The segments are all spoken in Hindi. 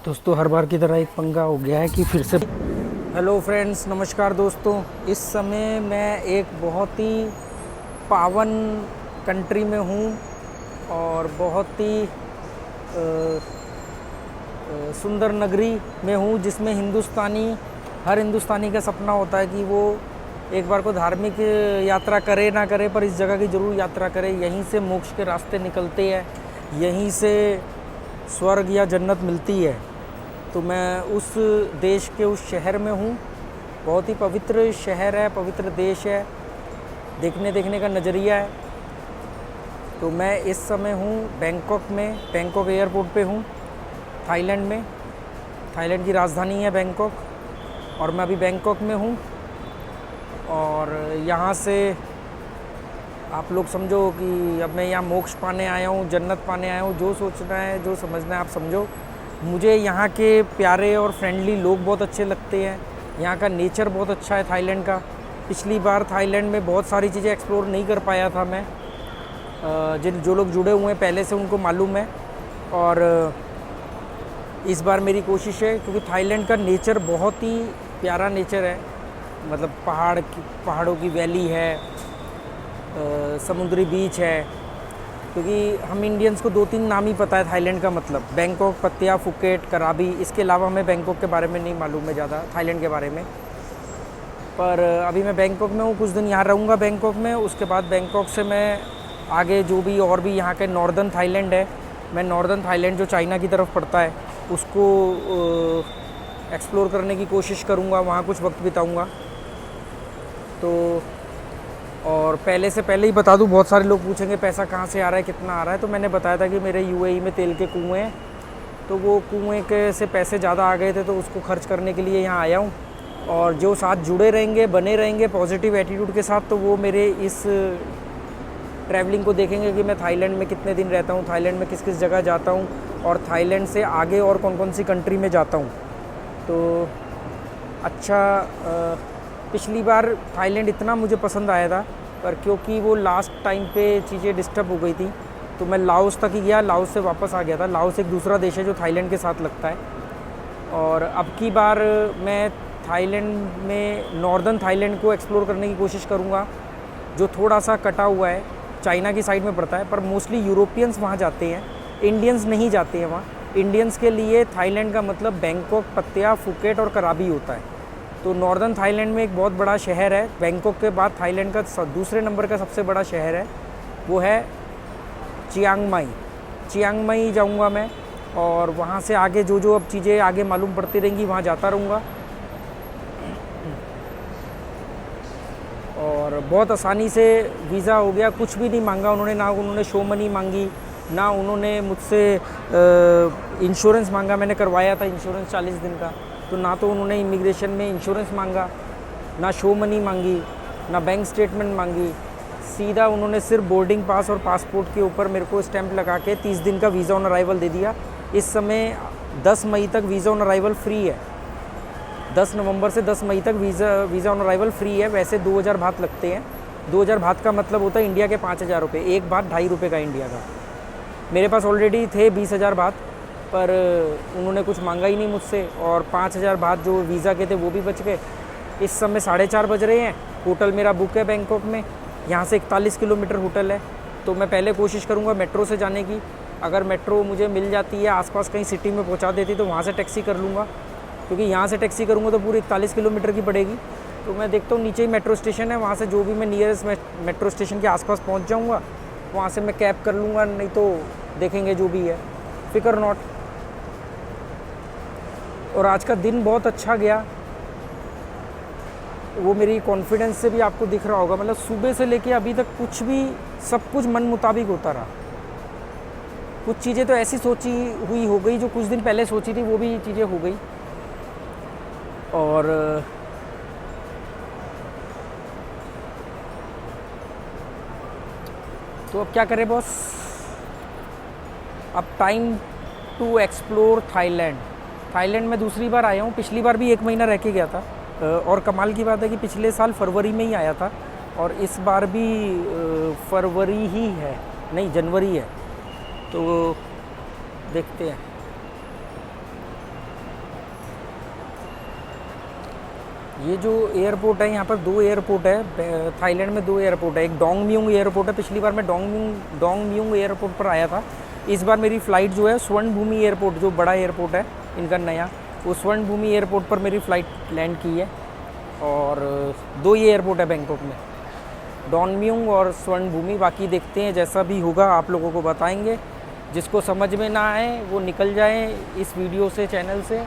दोस्तों हर बार की तरह एक पंगा हो गया है कि फिर से। हेलो फ्रेंड्स, नमस्कार दोस्तों। इस समय मैं एक बहुत ही पावन कंट्री में हूँ और बहुत ही सुंदर नगरी में हूँ जिसमें हर हिंदुस्तानी का सपना होता है कि वो एक बार को धार्मिक यात्रा करे ना करे पर इस जगह की ज़रूर यात्रा करे। यहीं से मोक्ष के रास्ते निकलते हैं, यहीं से स्वर्ग या जन्नत मिलती है। तो मैं उस देश के उस शहर में हूँ। बहुत ही पवित्र शहर है, पवित्र देश है, देखने का नज़रिया है। तो मैं इस समय हूँ बैंकॉक में, बैंकॉक एयरपोर्ट पे हूँ, थाईलैंड में। थाईलैंड की राजधानी है बैंकॉक और मैं अभी बैंकॉक में हूँ। और यहाँ से आप लोग समझो कि अब मैं यहाँ मोक्ष पाने आया हूँ, जन्नत पाने आया हूँ। जो सोचना है, जो समझना है आप समझो। मुझे यहाँ के प्यारे और फ्रेंडली लोग बहुत अच्छे लगते हैं। यहाँ का नेचर बहुत अच्छा है थाईलैंड का। पिछली बार थाईलैंड में बहुत सारी चीज़ें एक्सप्लोर नहीं कर पाया था मैं। जो लोग जुड़े हुए हैं पहले से उनको मालूम है। और इस बार मेरी कोशिश है, क्योंकि थाईलैंड का नेचर बहुत ही प्यारा नेचर है। मतलब पहाड़ों की वैली है, समुद्री बीच है। क्योंकि हम इंडियंस को 2-3 नाम ही पता है थाईलैंड का, मतलब बैंकॉक, पत्तिया, फुकेट, कराबी। इसके अलावा हमें बैंकॉक के बारे में नहीं मालूम है ज़्यादा, थाईलैंड के बारे में। पर अभी मैं बैंकॉक में हूँ, कुछ दिन यहाँ रहूँगा बैंकॉक में। उसके बाद बैंकॉक से मैं आगे जो भी और भी यहाँ के नॉर्दर्न थाईलैंड है, मैं नॉर्दर्न थाईलैंड जो चाइना की तरफ पड़ता है उसको एक्सप्लोर करने की कोशिश करूँगा, वहाँ कुछ वक्त बिताऊँगा। तो और पहले ही बता दूँ, बहुत सारे लोग पूछेंगे पैसा कहाँ से आ रहा है, कितना आ रहा है। तो मैंने बताया था कि मेरे यूएई में तेल के कुएँ हैं, तो वो कुएँ के से पैसे ज़्यादा आ गए थे, तो उसको खर्च करने के लिए यहाँ आया हूँ। और जो साथ जुड़े रहेंगे, बने रहेंगे पॉजिटिव एटीट्यूड के साथ, तो वो मेरे इस ट्रैवलिंग को देखेंगे कि मैं थाईलैंड में कितने दिन रहता हूँ, थाईलैंड में किस किस जगह जाता हूँ और थाईलैंड से आगे और कौन कौन सी कंट्री में जाता हूँ। तो अच्छा, पिछली बार थाईलैंड इतना मुझे पसंद आया था, पर क्योंकि वो लास्ट टाइम पे चीज़ें डिस्टर्ब हो गई थी तो मैं लाओस तक ही गया, लाओस से वापस आ गया था। लाओस एक दूसरा देश है जो थाईलैंड के साथ लगता है। और अब की बार मैं थाईलैंड में नॉर्दर्न थाईलैंड को एक्सप्लोर करने की कोशिश करूँगा, जो थोड़ा सा कटा हुआ है, चाइना की साइड में पड़ता है। पर मोस्टली यूरोपियंस वहाँ जाते हैं, इंडियंस नहीं जाते हैं वहाँ। इंडियंस के लिए थाईलैंड का मतलब बैंकॉक, पत्तिया, फुकेट और कराबी होता है। तो नॉर्दर्न थाईलैंड में एक बहुत बड़ा शहर है, बैंकॉक के बाद थाईलैंड का दूसरे नंबर का सबसे बड़ा शहर है, वो है चियांग माई। चियांग माई जाऊँगा मैं और वहाँ से आगे जो अब चीज़ें आगे मालूम पड़ती रहेंगी वहाँ जाता रहूँगा। और बहुत आसानी से वीज़ा हो गया, कुछ भी नहीं मांगा उन्होंने, ना उन्होंने शो मनी मांगी, ना उन्होंने मुझसे इंश्योरेंस मांगा। मैंने करवाया था इंश्योरेंस 40 दिन का, तो ना तो उन्होंने इमिग्रेशन में इंश्योरेंस मांगा, ना शो मनी मांगी, ना बैंक स्टेटमेंट मांगी। सीधा उन्होंने सिर्फ बोर्डिंग पास और पासपोर्ट के ऊपर मेरे को स्टैंप लगा के 30 दिन का वीज़ा ऑन अराइवल दे दिया। इस समय 10 मई तक वीज़ा ऑन अराइवल फ्री है। 10 नवंबर से 10 मई तक वीज़ा ऑन अराइवल फ्री है। वैसे 2000 बात लगते हैं। 2000 बात का मतलब होता है इंडिया के 5000 रुपये। एक बात 2.5 रुपये का इंडिया का। मेरे पास ऑलरेडी थे 20,000 बात, पर उन्होंने कुछ मांगा ही नहीं मुझसे। और 5,000 बात जो वीज़ा के थे वो भी बच गए। इस समय 4:30 बज रहे हैं। होटल मेरा बुक है बैंकॉक में, यहाँ से 41 किलोमीटर होटल है। तो मैं पहले कोशिश करूँगा मेट्रो से जाने की। अगर मेट्रो मुझे मिल जाती है, आसपास कहीं सिटी में पहुँचा देती, तो वहाँ से टैक्सी कर लूँगा, क्योंकि यहाँ से टैक्सी करूँगा तो पूरी 41 किलोमीटर की पड़ेगी। तो मैं देखता हूँ नीचे ही मेट्रो स्टेशन है, वहाँ से जो भी मैं नियरेस्ट मेट्रो स्टेशन के आसपास पहुँच जाऊँगा, वहाँ से मैं कैब कर लूँगा, नहीं तो देखेंगे जो भी है, फिकर नॉट। और आज का दिन बहुत अच्छा गया, वो मेरी कॉन्फिडेंस से भी आपको दिख रहा होगा। मतलब सुबह से लेके अभी तक कुछ भी, सब कुछ मन मुताबिक होता रहा। कुछ चीज़ें तो ऐसी सोची हुई हो गई जो कुछ दिन पहले सोची थी, वो भी चीज़ें हो गई। और तो अब क्या करें बॉस, अब time to explore Thailand. Thailand में दूसरी बार आया हूँ, पिछली बार भी 1 महीना रह के गया था। और कमाल की बात है कि पिछले साल फरवरी में ही आया था और इस बार भी फरवरी ही है, नहीं जनवरी है। तो देखते हैं। ये जो एयरपोर्ट है, यहाँ पर 2 एयरपोर्ट है थाईलैंड में, 2 एयरपोर्ट है। एक डोंग म्यूंग एयरपोर्ट है, पिछली बार मैं डोंग म्यूंग एयरपोर्ट पर आया था। इस बार मेरी फ़्लाइट जो है स्वर्ण भूमि एयरपोर्ट, जो बड़ा एयरपोर्ट है इनका नया, वो स्वर्ण भूमि एयरपोर्ट पर मेरी फ़्लाइट लैंड की है। और 2 ही एयरपोर्ट है बैंकॉक में, डोंग म्यूंग और स्वर्ण भूमि। बाकी देखते हैं, जैसा भी होगा आप लोगों को बताएंगे। जिसको समझ में ना आए वो निकल जाए इस वीडियो से, चैनल से।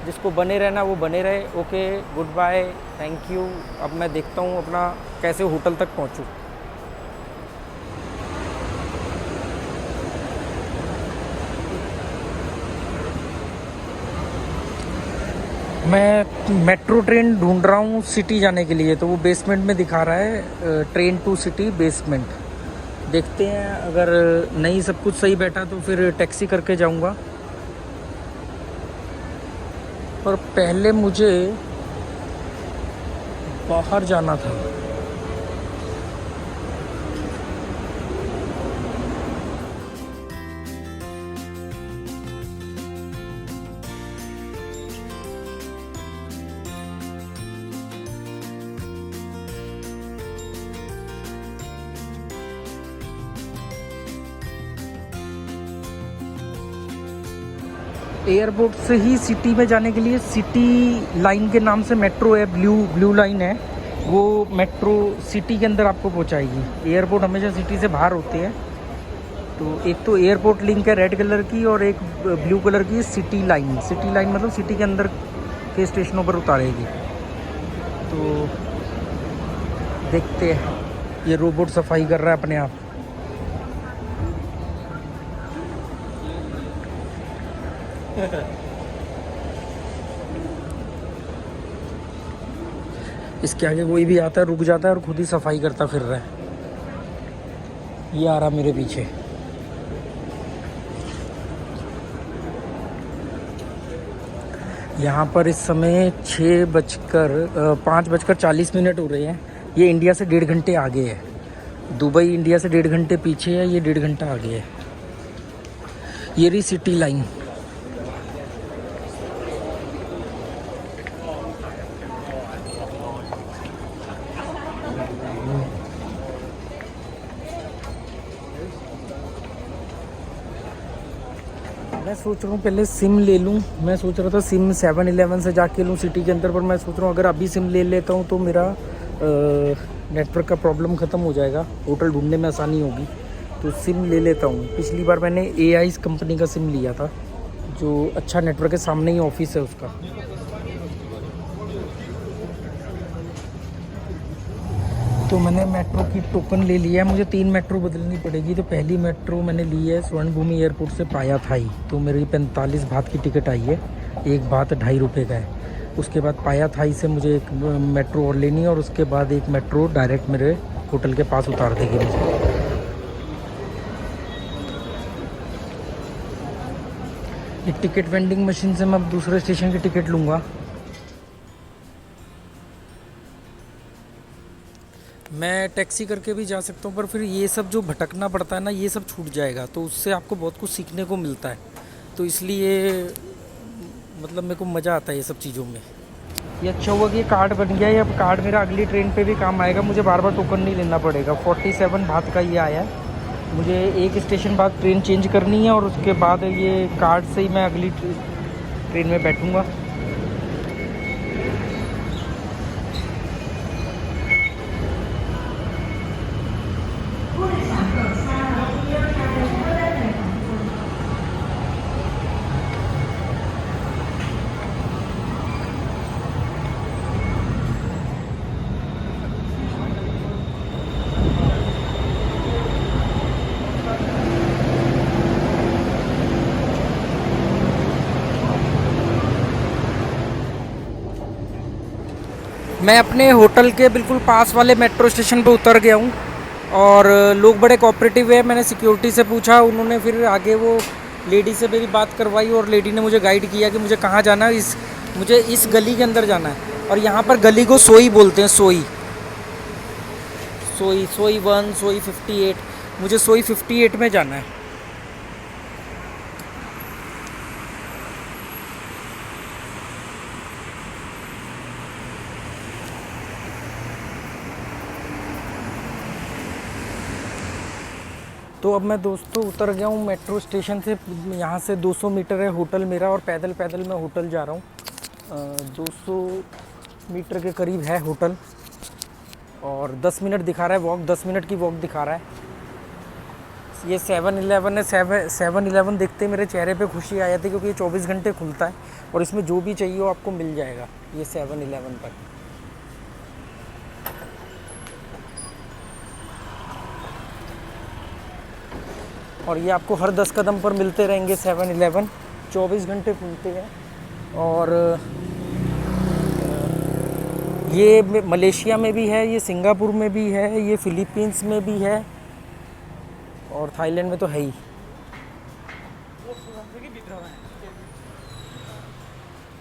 जिसको बने रहना वो बने रहे। Okay, goodbye, thank you. अब मैं देखता हूँ अपना कैसे होटल तक पहुँचूँ। मैं मेट्रो ट्रेन ढूंढ रहा हूँ सिटी जाने के लिए, तो वो बेसमेंट में दिखा रहा है, ट्रेन टू सिटी बेसमेंट। देखते हैं, अगर नहीं सब कुछ सही बैठा तो फिर टैक्सी करके जाऊँगा। पर पहले मुझे बाहर जाना था। एयरपोर्ट से ही सिटी में जाने के लिए सिटी लाइन के नाम से मेट्रो है, ब्लू लाइन है, वो मेट्रो सिटी के अंदर आपको पहुंचाएगी। एयरपोर्ट हमेशा सिटी से बाहर होते हैं। तो एक तो एयरपोर्ट लिंक है रेड कलर की, और एक ब्लू कलर की सिटी लाइन। सिटी लाइन मतलब सिटी के अंदर के स्टेशनों पर उतारेगी। तो देखते हैं, ये रोबोट सफाई कर रहा है अपने आप। इसके आगे कोई भी आता है रुक जाता है और खुद ही सफाई करता फिर रहा है। ये आ रहा मेरे पीछे। यहाँ पर इस समय 5:40 हो रहे हैं। ये इंडिया से 1.5 घंटे आगे है। दुबई इंडिया से 1.5 घंटे पीछे है, ये 1.5 घंटा आगे है। ये रही सिटी लाइन। मैं सोच रहा हूँ पहले सिम ले लूँ। मैं सोच रहा था सिम 7-Eleven से जाके लूँ सिटी के अंदर, पर मैं सोच रहा हूँ अगर अभी सिम ले लेता हूँ तो मेरा नेटवर्क का प्रॉब्लम ख़त्म हो जाएगा, होटल ढूंढने में आसानी होगी। तो सिम ले लेता हूँ। पिछली बार मैंने AIS कंपनी का सिम लिया था, जो अच्छा नेटवर्क है, सामने ही ऑफिस है उसका। तो मैंने मेट्रो की टोकन ले लिया है। मुझे 3 मेट्रो बदलनी पड़ेगी। तो पहली मेट्रो मैंने ली है स्वर्ण भूमि एयरपोर्ट से पाया थाई। तो मेरी 45 बात की टिकट आई है, एक बात 2.5 रुपये का है। उसके बाद पाया थाई से मुझे एक मेट्रो और लेनी है, और उसके बाद एक मेट्रो डायरेक्ट मेरे होटल के पास उतार देगी मुझे। ये टिकट वेंडिंग मशीन से मैं अब दूसरे स्टेशन की टिकट लूँगा। मैं टैक्सी करके भी जा सकता हूँ, पर फिर ये सब जो भटकना पड़ता है ना, ये सब छूट जाएगा। तो उससे आपको बहुत कुछ सीखने को मिलता है। तो इसलिए मतलब मेरे को मज़ा आता है ये सब चीज़ों में। ये अच्छा हुआ कि ये कार्ड बन गया है। अब कार्ड मेरा अगली ट्रेन पे भी काम आएगा। मुझे बार बार टोकन नहीं लेना पड़ेगा। 47 बात का ये आया है। मुझे एक स्टेशन बाद ट्रेन चेंज करनी है, और उसके बाद ये कार्ड से ही मैं अगली ट्रेन में बैठूँगा। मैं अपने होटल के बिल्कुल पास वाले मेट्रो स्टेशन पे उतर गया हूँ, और लोग बड़े कोऑपरेटिव है। मैंने सिक्योरिटी से पूछा, उन्होंने फिर आगे वो लेडी से मेरी बात करवाई, और लेडी ने मुझे गाइड किया कि मुझे कहाँ जाना है। मुझे इस गली के अंदर जाना है, और यहाँ पर गली को सोई बोलते हैं। सोई 1, सोई 58। मुझे सोई 58 में जाना है। तो अब मैं दोस्तों उतर गया हूँ मेट्रो स्टेशन से। यहाँ से 200 मीटर है होटल मेरा, और पैदल पैदल मैं होटल जा रहा हूँ। 200 मीटर के करीब है होटल, और 10 मिनट दिखा रहा है वॉक, 10 मिनट की वॉक दिखा रहा है। ये 7-Eleven है। 7-Eleven देखते ही मेरे चेहरे पे खुशी आ जाती है, क्योंकि ये 24 घंटे खुलता है और इसमें जो भी चाहिए वो आपको मिल जाएगा ये 7-Eleven पर। और ये आपको हर 10 कदम पर मिलते रहेंगे 7-Eleven, 24 घंटे खुलते हैं। और ये मलेशिया में भी है, ये सिंगापुर में भी है, ये फिलीपींस में भी है, और थाईलैंड में तो है ही।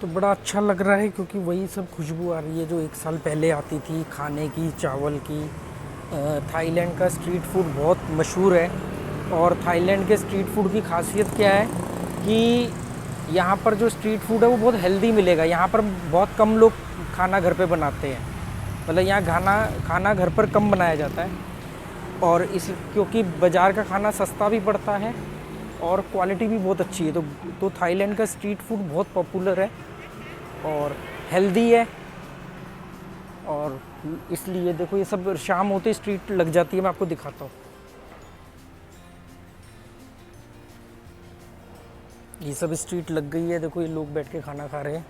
तो बड़ा अच्छा लग रहा है, क्योंकि वही सब खुशबू आ रही है जो 1 साल पहले आती थी खाने की, चावल की। थाईलैंड का स्ट्रीट फूड बहुत मशहूर है, और थाईलैंड के स्ट्रीट फूड की खासियत क्या है कि यहाँ पर जो स्ट्रीट फूड है वो बहुत हेल्दी मिलेगा। यहाँ पर बहुत कम लोग खाना घर पे बनाते हैं, मतलब यहाँ खाना घर पर कम बनाया जाता है, और इस क्योंकि बाज़ार का खाना सस्ता भी पड़ता है और क्वालिटी भी बहुत अच्छी है। तो थाईलैंड का स्ट्रीट फूड बहुत पॉपुलर है और हेल्दी है। और इसलिए देखो ये सब शाम होते स्ट्रीट लग जाती है। मैं आपको दिखाता हूँ, ये सब स्ट्रीट लग गई है। देखो ये लोग बैठ के खाना खा रहे हैं।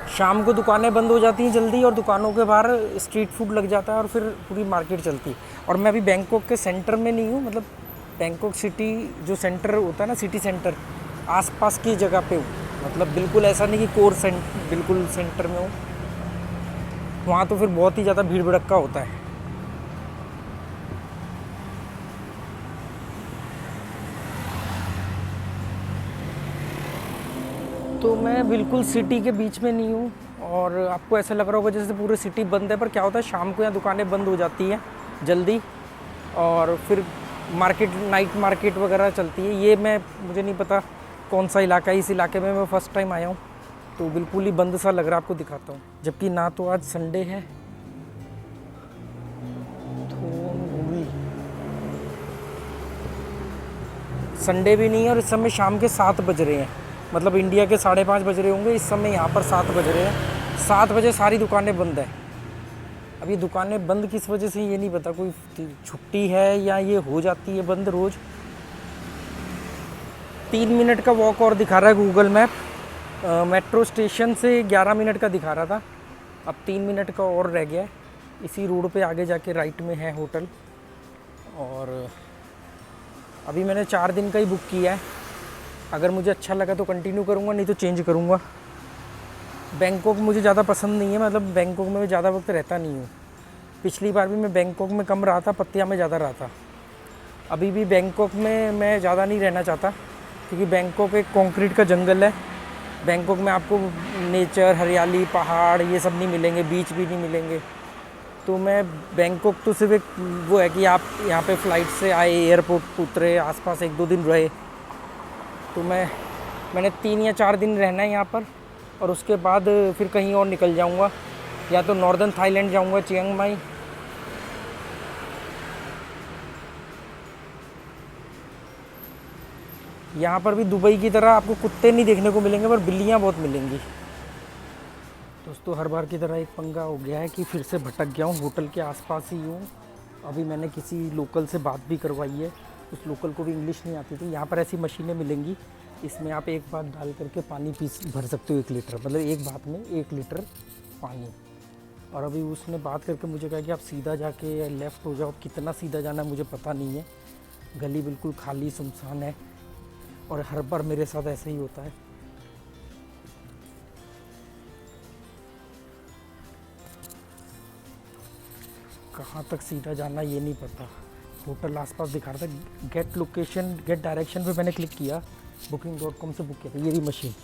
शाम को दुकानें बंद हो जाती हैं जल्दी, और दुकानों के बाहर स्ट्रीट फूड लग जाता है, और फिर पूरी मार्केट चलती है। और मैं अभी बैंकॉक के सेंटर में नहीं हूँ, मतलब बैंकॉक सिटी जो सेंटर होता है ना, सिटी सेंटर, आसपास की जगह पे हूँ। मतलब बिल्कुल ऐसा नहीं कि बिल्कुल सेंटर में हूँ। वहाँ तो फिर बहुत ही ज़्यादा भीड़ भड़क्का होता है। तो मैं बिल्कुल सिटी के बीच में नहीं हूँ, और आपको ऐसा लग रहा होगा जैसे पूरी सिटी बंद है, पर क्या होता है शाम को यहाँ दुकानें बंद हो जाती हैं जल्दी, और फिर नाइट मार्केट वगैरह चलती है। ये मुझे नहीं पता कौन सा इलाका है, इस इलाके में मैं फ़र्स्ट टाइम आया हूँ, तो बिल्कुल ही बंद सा लग रहा है। आपको दिखाता हूँ, जबकि ना तो आज संडे है। संडे भी नहीं है, और इस समय शाम के 7 बज रहे हैं, मतलब इंडिया के 5:30 बज रहे होंगे इस समय, यहाँ पर 7 बज रहे हैं। 7 बजे सारी दुकानें बंद है। अब ये दुकानें बंद किस वजह से ये नहीं पता, कोई छुट्टी है या ये हो जाती है बंद रोज़। 3 मिनट का वॉक और दिखा रहा है गूगल मैप। मेट्रो स्टेशन से 11 मिनट का दिखा रहा था, अब 3 मिनट का और रह गया है। इसी रोड पे आगे जाके राइट में है होटल। और अभी मैंने 4 दिन का ही बुक किया है। अगर मुझे अच्छा लगा तो कंटिन्यू करूँगा, नहीं तो चेंज करूँगा। बैंकॉक मुझे ज़्यादा पसंद नहीं है, मतलब बैंकॉक में मैं ज़्यादा वक्त रहता नहीं हूँ। पिछली बार भी मैं बैंकॉक में कम रहा था, पत्तिया में ज़्यादा रहा था। अभी भी बैंकॉक में मैं ज़्यादा नहीं रहना चाहता, क्योंकि बैंकॉक एक कंक्रीट का जंगल है। बैंकॉक में आपको नेचर, हरियाली, पहाड़ ये सब नहीं मिलेंगे, बीच भी नहीं मिलेंगे। तो मैं बैंकॉक तो सिर्फ एक वो है कि आप यहाँ पे फ़्लाइट से आए, एयरपोर्ट उतरे, आसपास 1-2 दिन रहे। तो मैंने 3 या 4 दिन रहना है यहाँ पर, और उसके बाद फिर कहीं और निकल जाऊँगा, या तो नॉर्दर्न थाईलैंड जाऊँगा, चियांग माई। यहाँ पर भी दुबई की तरह आपको कुत्ते नहीं देखने को मिलेंगे, पर बिल्लियाँ बहुत मिलेंगी। दोस्तों हर बार की तरह एक पंगा हो गया है कि फिर से भटक गया हूँ, होटल के आसपास ही हूँ। अभी मैंने किसी लोकल से बात भी करवाई है, उस लोकल को भी इंग्लिश नहीं आती थी। यहाँ पर ऐसी मशीनें मिलेंगी, इसमें आप एक बात डाल करके पानी भर सकते हो 1 लीटर, मतलब एक बात में 1 लीटर पानी। और अभी उसने बात करके मुझे कहा कि आप सीधा जाके लेफ़्ट हो जाओ। कितना सीधा जाना है मुझे पता नहीं है, गली बिल्कुल खाली सुनसान है, और हर बार मेरे साथ ऐसे ही होता है। कहाँ तक सीधा जाना ये नहीं पता। होटल आसपास दिखा रहा था। गेट लोकेशन, गेट डायरेक्शन पे मैंने क्लिक किया, booking.com से बुक किया था। ये भी मशीन,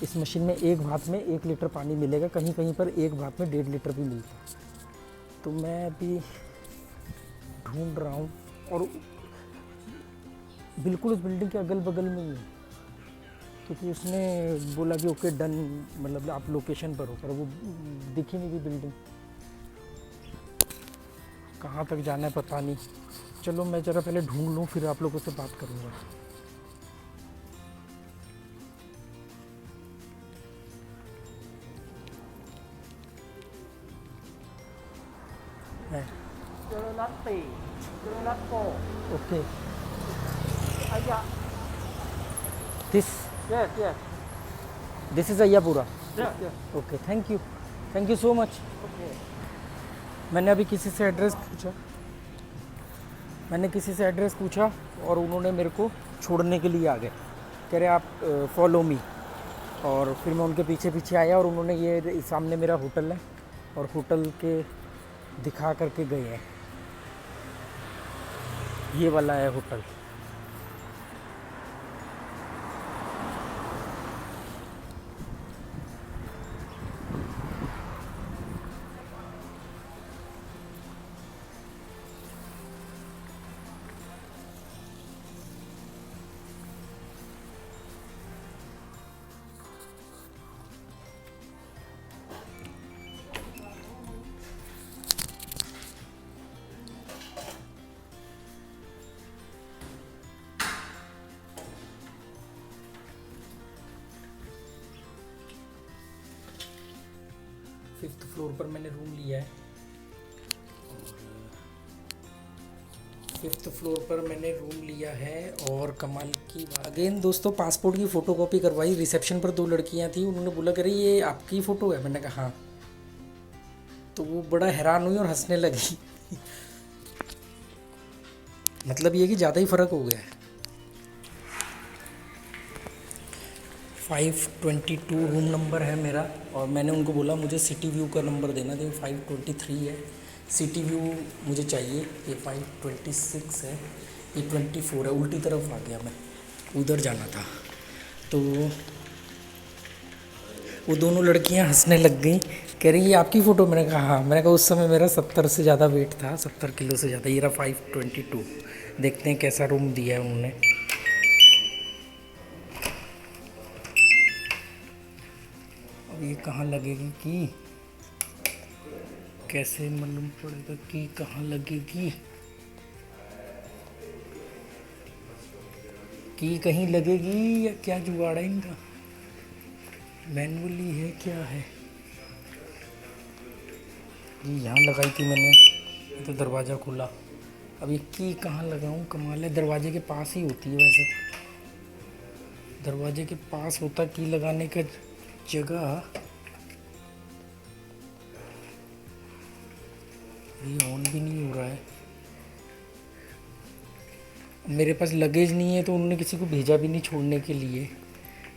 इस मशीन में एक भात में 1 लीटर पानी मिलेगा, कहीं कहीं पर एक भात में 1.5 लीटर भी मिलता है। तो मैं अभी ढूंढ रहा हूँ, और बिल्कुल उस बिल्डिंग के अगल बगल में ही है, क्योंकि उसने बोला कि ओके डन, मतलब आप लोकेशन पर हो, पर वो दिखी नहीं थी बिल्डिंग। कहाँ तक जाना है पता नहीं। चलो मैं ज़रा पहले ढूंढ लूँ, फिर आप लोगों से बात करूँगा। है okay this this is Ayyapura. Okay thank you so much. मैंने अभी किसी से एड्रेस पूछा और उन्होंने मेरे को छोड़ने के लिए आ गए, कह रहे आप फॉलो मी। और फिर मैं उनके पीछे पीछे आया और उन्होंने ये सामने मेरा होटल है और होटल के दिखा करके गए हैं, ये वाला है होटल। फिफ्थ फ्लोर पर मैंने रूम लिया है। और कमाल की अगेन दोस्तों, पासपोर्ट की फ़ोटोकॉपी करवाई। रिसेप्शन पर 2 लड़कियां थी, उन्होंने बोला कह रही ये आपकी फ़ोटो है, मैंने कहा हाँ। तो वो बड़ा हैरान हुई और हंसने लगी। मतलब ये कि ज़्यादा ही फ़र्क हो गया है। 522 रूम नंबर है मेरा, और मैंने उनको बोला मुझे सिटी व्यू का नंबर देना, तो 523 है। सिटी व्यू मुझे चाहिए। ये 526 है, ये 24 है। उल्टी तरफ आ गया मैं, उधर जाना था। तो वो दोनों लड़कियां हंसने लग गई, कह रही ये आपकी फ़ोटो। मैंने कहा हाँ। मैंने कहा उस समय मेरा 70 से ज़्यादा वेट था, 70 किलो से ज़्यादा। ये रहा 522। देखते हैं कैसा रूम दिया है उन्होंने। अब ये कहाँ लगेगी कि कैसे मालूम पड़ेगा कि कहाँ लगेगी, कि कहीं लगेगी या क्या जुगाड़ है इनका, मैनुअली है क्या है। ये यहाँ लगाई थी मैंने, ये तो दरवाज़ा खुला। अब ये की कहाँ लगाऊँ, कमाल है। दरवाजे के पास ही होती है वैसे, दरवाजे के पास होता की लगाने का जगह। ये ऑन भी नहीं हो रहा है। मेरे पास लगेज नहीं है, तो उन्होंने किसी को भेजा भी नहीं छोड़ने के लिए।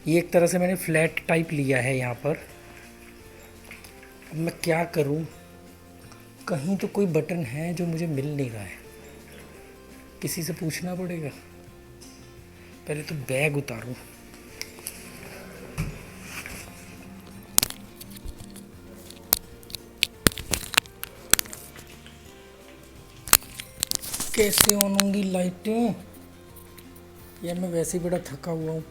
ये एक तरह से मैंने फ्लैट टाइप लिया है यहाँ पर। अब मैं क्या करूँ, कहीं तो कोई बटन है जो मुझे मिल नहीं रहा है, किसी से पूछना पड़ेगा। पहले तो बैग उतारूँ। कैसे ऑन होंगी लाइटें, यार मैं वैसे ही बड़ा थका हुआ हूँ।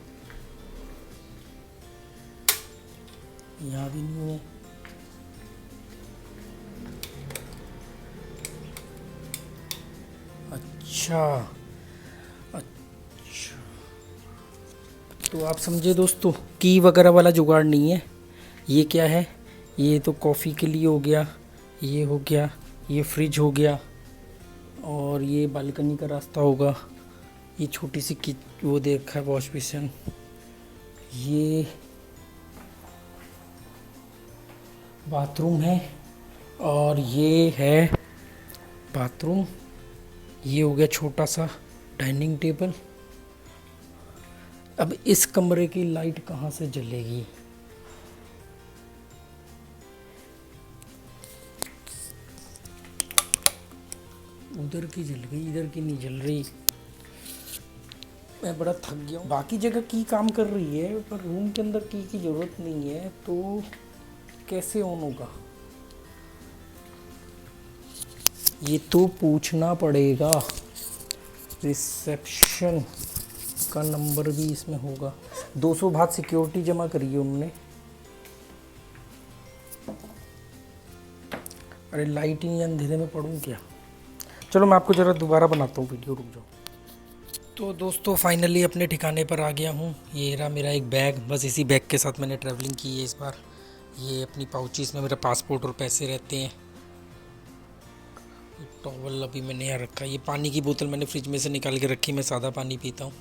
यहाँ भी नहीं है। अच्छा अच्छा, तो आप समझे दोस्तों, की वगैरह वाला जुगाड़ नहीं है। ये क्या है, ये तो कॉफ़ी के लिए हो गया, ये हो गया, ये फ्रिज हो गया, और ये बालकनी का रास्ता होगा। ये छोटी सी वो देखा है वॉश बेसिन, ये बाथरूम है, और ये है बाथरूम। ये हो गया छोटा सा डाइनिंग टेबल। अब इस कमरे की लाइट कहाँ से जलेगी, उधर की जल गई, इधर की नहीं जल रही। मैं बड़ा थक गया हूँ। बाकी जगह की काम कर रही है, पर रूम के अंदर की ज़रूरत नहीं है, तो कैसे ऑन होगा ये तो पूछना पड़ेगा। रिसेप्शन का नंबर भी इसमें होगा। 200 बात सिक्योरिटी जमा करी है उन्होंने। अरे लाइट ही नहीं, अंधेरे में पढ़ूँ क्या। चलो मैं आपको ज़रा दोबारा बनाता हूँ वीडियो, रुक जाओ। तो दोस्तों फाइनली अपने ठिकाने पर आ गया हूँ। ये रहा मेरा एक बैग, बस इसी बैग के साथ मैंने ट्रैवलिंग की है इस बार। ये अपनी पाउचेस में मेरा पासपोर्ट और पैसे रहते हैं। टॉवल अभी मैंने यहाँ रखा। ये पानी की बोतल मैंने फ्रिज में से निकाल के रखी, मैं सादा पानी पीता हूँ।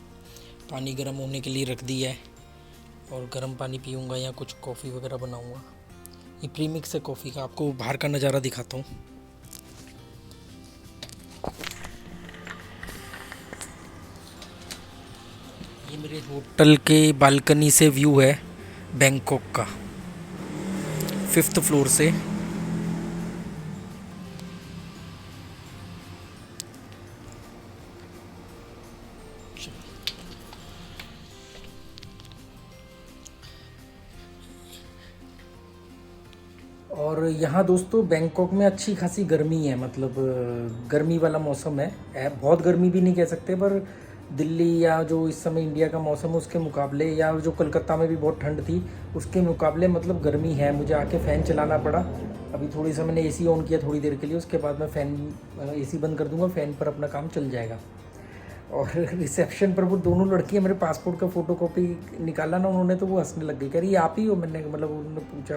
पानी गर्म होने के लिए रख दिया है और गर्म पानी पीऊँगा या कुछ कॉफ़ी वगैरह बनाऊँगा। ये प्रीमिक्स है कॉफ़ी का। आपको बाहर का नज़ारा दिखाता हूँ। ये मेरे होटल के बालकनी से व्यू है बैंकॉक का, 5th फ्लोर से। और यहाँ दोस्तों बैंकॉक में अच्छी खासी गर्मी है, मतलब गर्मी वाला मौसम है। बहुत गर्मी भी नहीं कह सकते, पर दिल्ली या जो इस समय इंडिया का मौसम है उसके मुकाबले, या जो कलकत्ता में भी बहुत ठंड थी उसके मुकाबले मतलब गर्मी है। मुझे आके फ़ैन चलाना पड़ा। अभी थोड़ी सा मैंने एसी ऑन किया थोड़ी देर के लिए, उसके बाद मैं एसी बंद कर दूंगा, फ़ैन पर अपना काम चल जाएगा। और रिसेप्शन पर वो दोनों लड़कियां मेरे पासपोर्ट का फ़ोटोकॉपी निकाला ना उन्होंने, तो वो हंसने लग गई। कह रही आप ही हो? मैंने मतलब उन्होंने पूछा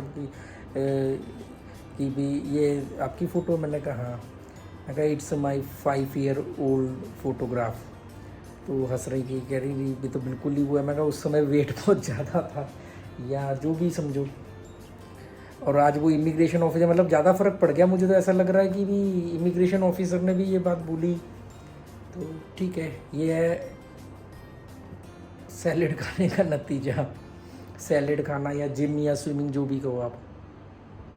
कि भी ये आपकी फ़ोटो? मैंने कहा हाँ। मैं कहा it's my 5 year old photograph. तो हंस रही थी, कह रही ये तो बिल्कुल ही वो है। मैं कहा उस समय वेट बहुत ज़्यादा था या जो भी समझो। और आज वो इमिग्रेशन ऑफिसर, मतलब ज़्यादा फ़र्क पड़ गया मुझे तो ऐसा लग रहा है कि भी इमिग्रेशन ऑफिसर ने भी ये बात बोली। तो ठीक है, ये है सैलेड खाने का नतीजा। सैलेड खाना या जिम या स्विमिंग जो भी कहो आप।